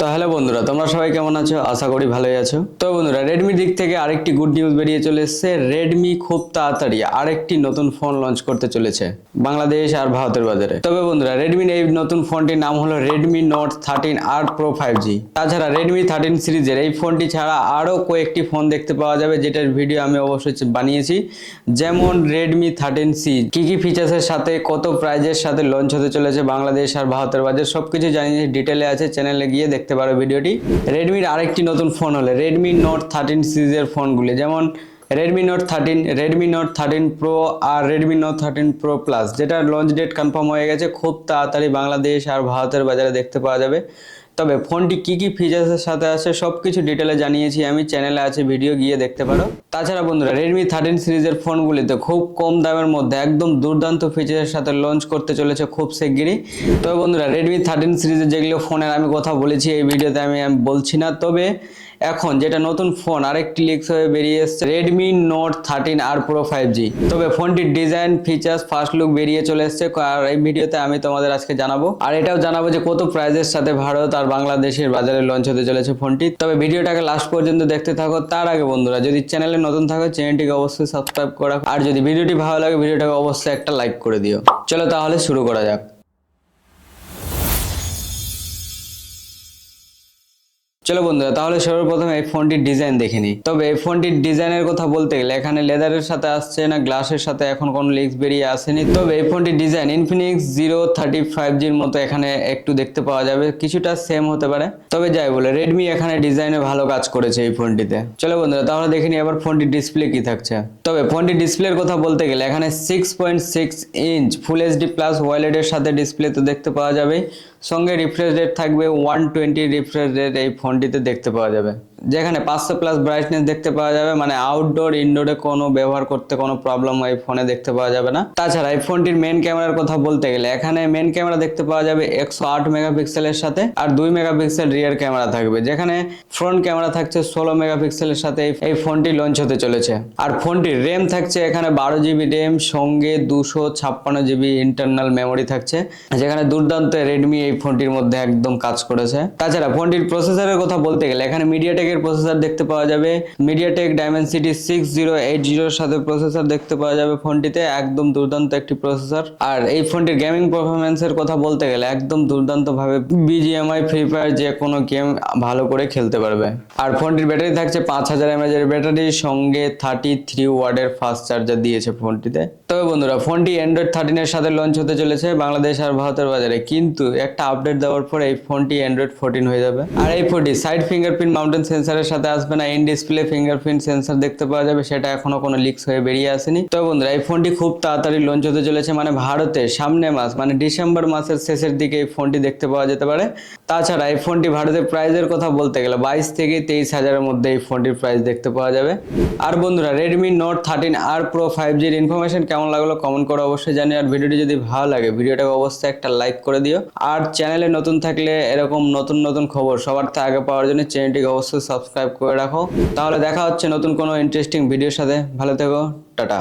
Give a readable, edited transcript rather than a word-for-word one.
তো হ্যালো বন্ধুরা, তোমরা সবাই কেমন আছো? আশা করি ভালোই আছো। তো বন্ধুরা, রেডমি দিক থেকে আরেকটি গুড নিউজ বেরিয়ে চলে এসেছে। রেডমি খুব তাড়াতাড়ি আরেকটি নতুন ফোন লঞ্চ করতে চলেছে বাংলাদেশ আর ভারতের বাজারে। তবে বন্ধুরা, রেডমির এই নতুন ফোনটির নাম হলো Redmi Note 13R Pro 5G। তাছাড়া রেডমি 13 সিরিজের এই ফোনটি ছাড়া আরও কয়েকটি ফোন দেখতে পাওয়া যাবে, যেটার ভিডিও আমি অবশ্যই বানিয়েছি। যেমন রেডমি 13C কি কি ফিচার্সের সাথে, কত প্রাইজের সাথে লঞ্চ হতে চলেছে বাংলাদেশ আর ভারতের বাজারে, সবকিছু জানিয়ে ডিটেলে আছে। চ্যানেলে গিয়ে দেখতে পারো ভিডিওটি। রেডমির আরেকটি নতুন ফোন হলো রেডমি নোট 13 সিরিজের ফোনগুলি, যেমন Redmi Note 13, Redmi Note 13 Pro আর রেডমি নোট 13 প্রো প্লাস, যেটা লঞ্চ ডেট কনফার্ম হয়ে গেছে। খুব তাড়াতাড়ি বাংলাদেশ আর ভারতের বাজারে দেখতে পাওয়া যাবে। তবে ফোনটি কি কি ফিচার্সের সাথে আছে সবকিছু ডিটেলে জানিয়েছি আমি, চ্যানেলে আছে, ভিডিও গিয়ে দেখতে পারো। তাছাড়া বন্ধুরা, রেডমি 13 সিরিজের ফোনগুলিতে খুব কম দামের মধ্যে একদম দুর্দান্ত ফিচারের সাথে লঞ্চ করতে চলেছে খুব শিগগিরই। তবে বন্ধুরা, রেডমি 13 সিরিজের যেগুলো ফোনের আমি কথা বলেছি এই ভিডিওতে আমি বলছি না। তবে এখন যেটা নতুন ফোন আরেকটি লিক্স হয়ে বেরিয়ে এসেছে, Redmi Note 13R Pro 5G। তবে ফোনটির ডিজাইন, ফিচার্স, ফার্স্ট লুক বেরিয়ে চলে এসেছে, আর এই ভিডিওতে আমি তোমাদের আজকে জানাবো। আর এটাও জানাবো যে কত প্রাইজের সাথে ভারত আর বাংলাদেশের বাজারে লঞ্চ হতে চলেছে ফোনটি। তবে ভিডিওটাকে লাস্ট পর্যন্ত দেখতে থাকো। তার আগে বন্ধুরা, যদি চ্যানেলে নতুন থাকো চ্যানেলটিকে অবশ্যই সাবস্ক্রাইব করা, আর যদি ভিডিওটি ভালো লাগে ভিডিওটাকে অবশ্যই একটা লাইক করে দিও। চলো তাহলে শুরু করা যাক। চলো বন্ধুরা, তাহলে সর্বপ্রথম এই ফোনটির ডিজাইন দেখে নিই। তবে এই ফোনটির ডিজাইনের কথা বলতে গেলে এখানে লেদারের সাথে আসছে না গ্লাসের সাথে এখন কোনো লিক্স বেরিয়ে আসেনি। তবে এই ফোনটির ডিজাইন ইনফিনিক্স 035G'র মতো এখানে একটু দেখতে পাওয়া যাবে, কিছুটা সেম হতে পারে। তবে যাই বলে, রেডমি এখানে ডিজাইনে ভালো কাজ করেছে এই ফোনটিতে। চলো বন্ধুরা, তাহলে দেখে নিই এবার ফোনটির ডিসপ্লে কি থাকছে। তবে ফোনটির ডিসপ্লের কথা বলতে গেলে এখানে 6.6 ইঞ্চ ফুল এইচডি প্লাস ওয়াইলেডের সাথে ডিসপ্লে তো দেখতে পাওয়া যাবে। সঙ্গে রিফ্রেশ রেট থাকবে 120 রিফ্রেশ রেট এই ফোনটিতে দেখতে পাওয়া যাবে, যেখানে 500+ ব্রাইটনেস দেখতে পাওয়া যাবে। মানে আউটডোর ইনডোরে কোনো ব্যবহার করতে কোনো প্রবলেম এই ফোনে দেখতে পাওয়া যাবে না। তাছাড়া এই ফোনটির মেন ক্যামেরার কথা বলতে গেলে এখানে মেন ক্যামেরা দেখতে পাওয়া যাবে 108 মেগাপিক্সেলের সাথে, আর 2 মেগাপিক্সেল রিয়ার ক্যামেরা থাকবে, যেখানে ফ্রন্ট ক্যামেরা থাকছে 16 মেগাপিক্সেলের সাথে এই ফোনটি লঞ্চ হতে চলেছে। আর ফোনটির র্যাম থাকছে এখানে 12GB র্যাম, সঙ্গে 256GB ইন্টারনাল মেমোরি থাকছে, যেখানে দুর্দান্ত রেডমি এই ফোনটির মধ্যে একদম কাজ করেছে। তাছাড়া ফোনটির প্রসেসরের কথা বলতে গেলে এখানে মিডিয়াটেকের প্রসেসর দেখতে পাওয়া যাবে, মিডিয়াটেক ডাইমেনসিটি 6080 সাথে প্রসেসর দেখতে পাওয়া যাবে ফোনটিতে, একদম দুর্দান্ত একটি প্রসেসর। আর এই ফোনটির গেমিং পারফরম্যান্সের কথা বলতে গেলে একদম দুর্দান্ত ভাবে বিজিএমআই, ফ্রি ফায়ার যে কোনো গেম ভালো করে খেলতে পারবে। আর ফোনটির ব্যাটারি থাকছে 5000 mAh এর ব্যাটারি, সঙ্গে 33 ওয়াটের ফাস্ট চার্জার দিয়েছে ফোনটিতে। তবে বন্ধুরা, ফোনটি অ্যান্ড্রয়েড 13 এর সাথে লঞ্চ হতে চলেছে বাংলাদেশ আর ভারতের বাজারে, কিন্তু একটা আপডেট দেওয়ার পর এই ফোনটি অ্যান্ড্রয়েড 14 হয়ে যাবে। আর এই ফোনটি সাইড ফিঙ্গারপ্রিন্ট মাউন্টেন সেন্সরের সাথে আসবে না, ইন ডিসপ্লে ফিঙ্গারপ্রিন্ট সেন্সর দেখতে পাওয়া যাবে, সেটা এখনো কোনো লিক্স হয়ে বেরিয়ে আসেনি। তো বন্ধুরা, এই ফোনটি খুব তাড়াতাড়ি লঞ্চ হতে চলেছে, মানে ভারতে সামনে মাস মানে ডিসেম্বর মাসের শেষের দিকে এই ফোনটি দেখতে পাওয়া যেতে পারে। তাছাড়া এই ফোনটি ভারতের প্রাইজের কথা বলতে গেলে 22 থেকে 23,000-এর মধ্যে এই ফোনটির প্রাইস দেখতে পাওয়া যাবে। আর বন্ধুরা, রেডমি নোট 13R Pro 5G'র ইনফরমেশন কেমন লাগলো কমেন্ট করে অবশ্যই জানিও। আর ভিডিওটি যদি ভালো লাগে ভিডিওটাকে অবশ্যই একটা লাইক করে দিও। আর চ্যানেলে নতুন থাকলে এরকম নতুন নতুন খবর সবার আগে পাওয়ার জন্য চ্যানেলটিকে অবশ্যই সাবস্ক্রাইব করে রাখো। তাহলে দেখা হচ্ছে নতুন কোনো ইন্টারেস্টিং ভিডিওর সাথে। ভালো থেকো, টাটা।